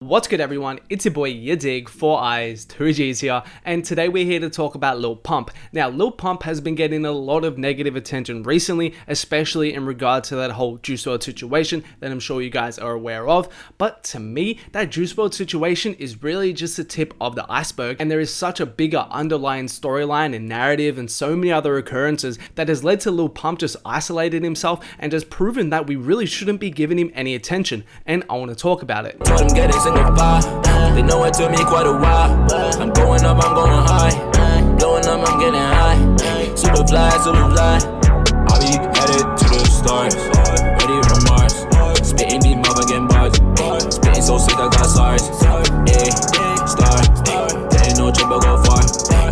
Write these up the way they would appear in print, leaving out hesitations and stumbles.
What's good everyone, it's your boy Ya Dig, 4 Eyes, 2 G's here, and today we're here to talk about Lil Pump. Now Lil Pump has been getting a lot of negative attention recently, especially in regard to that whole Juice WRLD situation that I'm sure you guys are aware of, but to me, that Juice WRLD situation is really just the tip of the iceberg, and there is such a bigger underlying storyline and narrative and so many other occurrences that has led to Lil Pump just isolating himself and just proven that we really shouldn't be giving him any attention, and I want to talk about it. They know it took me quite a while. I'm going up, I'm going high. Blowing up, I'm getting high. Super fly, I'll be headed to the stars. Ready for Mars. Spitting these motherfucking bars. Spitting so sick I got SARS. Star. There ain't no trip, but go far.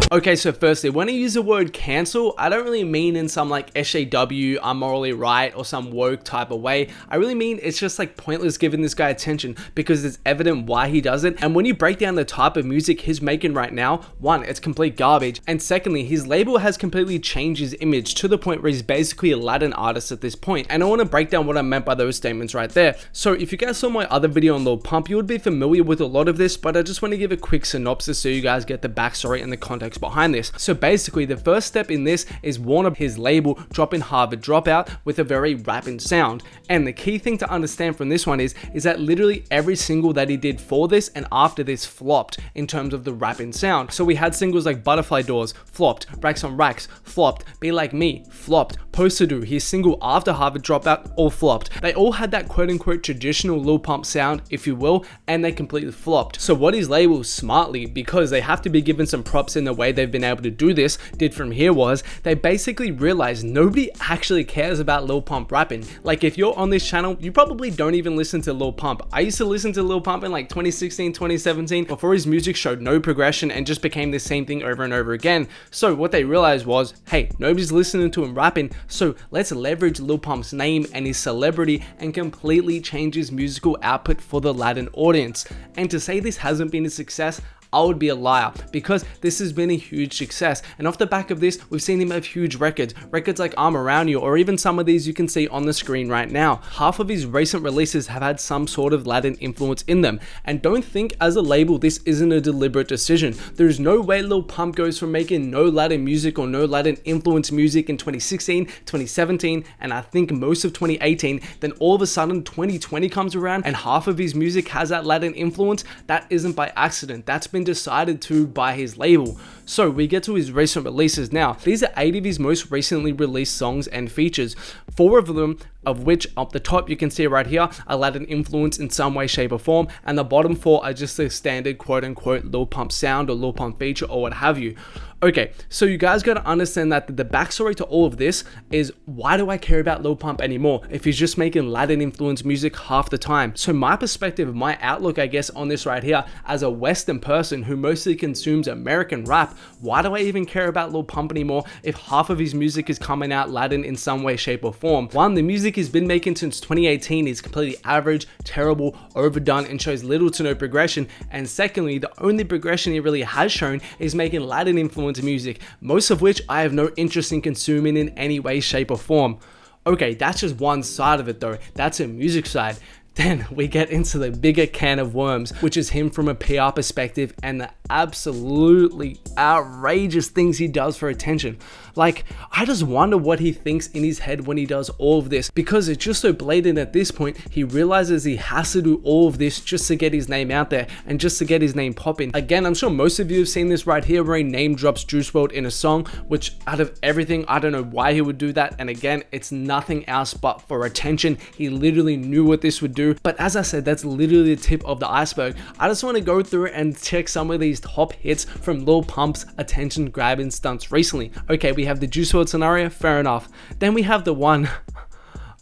Okay, so firstly, when I use the word cancel, I don't really mean in some like SJW, I'm morally right, or some woke type of way. I really mean it's just like pointless giving this guy attention because it's evident why he does it. And when you break down the type of music he's making right now, one, it's complete garbage. And secondly, his label has completely changed his image to the point where he's basically a Latin artist at this point. And I want to break down what I meant by those statements right there. So if you guys saw my other video on Lil Pump, you would be familiar with a lot of this, but I just want to give a quick synopsis so you guys get the backstory and the context behind this. So basically, the first step in this is Warner, his label, dropping Harvard Dropout with a very rapping sound. And the key thing to understand from this one is that literally every single that he did for this and after this flopped in terms of the rapping sound. So we had singles like Butterfly Doors, flopped, Racks on Racks, flopped, Be Like Me, flopped, Poster, his single after Harvard Dropout, all flopped. They all had that quote unquote traditional Lil Pump sound, if you will, and they completely flopped. So what his label smartly, because they have to be given some props in the way they've been able to do this, did from here was they basically realized nobody actually cares about Lil Pump rapping. Like if you're on this channel, you probably don't even listen to Lil Pump. I used to listen to Lil Pump in like 2016, 2017 before his music showed no progression and just became the same thing over and over again. So what they realized was, hey, nobody's listening to him rapping, so let's leverage Lil Pump's name and his celebrity and completely change his musical output for the Latin audience. And to say this hasn't been a success, I would be a liar, because this has been a huge success, and off the back of this we've seen him have huge records like I'm Around You, or even some of these you can see on the screen right now. Half of his recent releases have had some sort of Latin influence in them, and don't think as a label this isn't a deliberate decision. There's no way Lil Pump goes from making no Latin music or no Latin influence music in 2016, 2017, and I think most of 2018, then all of a sudden 2020 comes around and half of his music has that Latin influence. That isn't by accident, that's been decided to by his label. So we get to his recent releases now. These are 8 of his most recently released songs and features. 4 of them, of which up the top you can see right here, are Latin influence in some way, shape or form, and the bottom 4 are just the standard quote unquote Lil Pump sound or Lil Pump feature or what have you. Okay, so you guys got to understand that the backstory to all of this is, why do I care about Lil Pump anymore if he's just making Latin influence music half the time? So my perspective, my outlook I guess on this right here, as a Western person who mostly consumes American rap, why do I even care about Lil Pump anymore if half of his music is coming out Latin in some way, shape or form? One, the music he's been making since 2018 is completely average, terrible, overdone and shows little to no progression, and secondly, the only progression he really has shown is making Latin influence music, most of which I have no interest in consuming in any way, shape or form. Okay, that's just one side of it though, that's a music side. Then we get into the bigger can of worms, which is him from a PR perspective and the absolutely outrageous things he does for attention. Like, I just wonder what he thinks in his head when he does all of this, because it's just so blatant at this point. He realizes he has to do all of this just to get his name out there and just to get his name popping. Again, I'm sure most of you have seen this right here where he name drops Juice WRLD in a song, which out of everything, I don't know why he would do that. And again, it's nothing else but for attention. He literally knew what this would do. But as I said, that's literally the tip of the iceberg. I just want to go through and check some of these top hits from Lil Pump's attention grabbing stunts recently. Okay, we have the Juice WRLD scenario, fair enough. Then we have the one,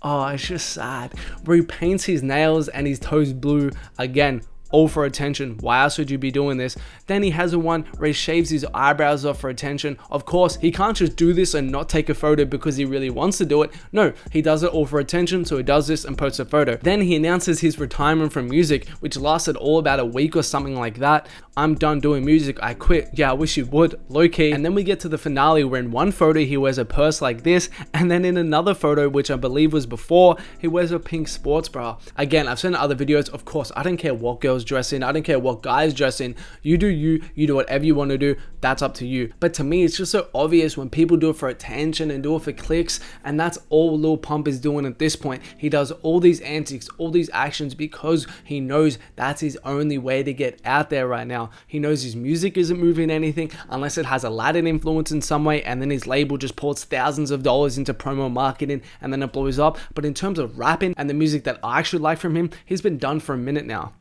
oh, it's just sad, where he paints his nails and his toes blue again. All for attention. Why else would you be doing this? Then he has a one where he shaves his eyebrows off for attention. Of course, he can't just do this and not take a photo because he really wants to do it. No, he does it all for attention, so he does this and posts a photo. Then he announces his retirement from music, which lasted all about a week or something like that. I'm done doing music, I quit. Yeah, I wish you would, low key. And then we get to the finale where in one photo he wears a purse like this, and then in another photo, which I believe was before, he wears a pink sports bra. Again, I've seen other videos, of course, I don't care what girls girls dress in. I don't care what guys dress in. You do you. You do whatever you want to do. That's up to you. But to me, it's just so obvious when people do it for attention and do it for clicks, and that's all Lil Pump is doing at this point. He does all these antics, all these actions because he knows that's his only way to get out there right now. He knows his music isn't moving anything unless it has a Latin influence in some way, and then his label just pours thousands of dollars into promo marketing and then it blows up. But in terms of rapping and the music that I actually like from him, he's been done for a minute now.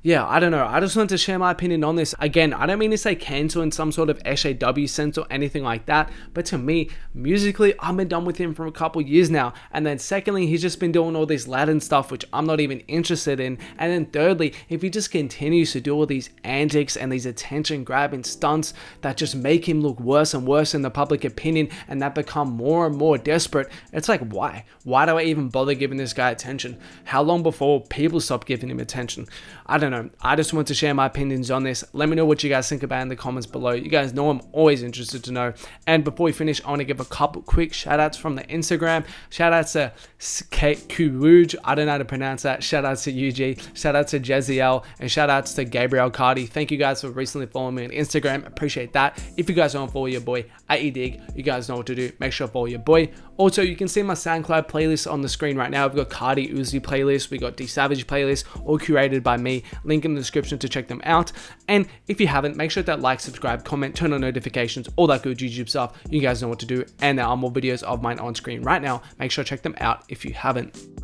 Yeah, I don't know. I just wanted to share my opinion on this. Again, I don't mean to say cancel in some sort of SAW sense or anything like that, but to me, musically, I've been done with him for a couple years now. And then secondly, he's just been doing all this Latin stuff, which I'm not even interested in. And then thirdly, if he just continues to do all these antics and these attention grabbing stunts that just make him look worse and worse in the public opinion and that become more and more desperate, it's like, why? Why do I even bother giving this guy attention? How long before people stop giving him attention? I don't know. I just want to share my opinions on this. Let me know what you guys think about it in the comments below. You guys know I'm always interested to know. And before we finish, I want to give a couple quick shout outs from the Instagram. Shout outs to Kuruj, I don't know how to pronounce that. Shout outs to UG, shout outs to Jeziel, and shout outs to Gabriel Cardi. Thank you guys for recently following me on Instagram. Appreciate that. If you guys don't follow your boy at Dig, you guys know what to do. Make sure to follow your boy. Also, you can see my SoundCloud playlist on the screen right now. We've got Cardi Uzi playlist, we got D Savage playlist, all curated by me. Link in the description to check them out. And if you haven't, make sure to like, subscribe, comment, turn on notifications, all that good YouTube stuff. You guys know what to do. And there are more videos of mine on screen right now. Make sure to check them out if you haven't.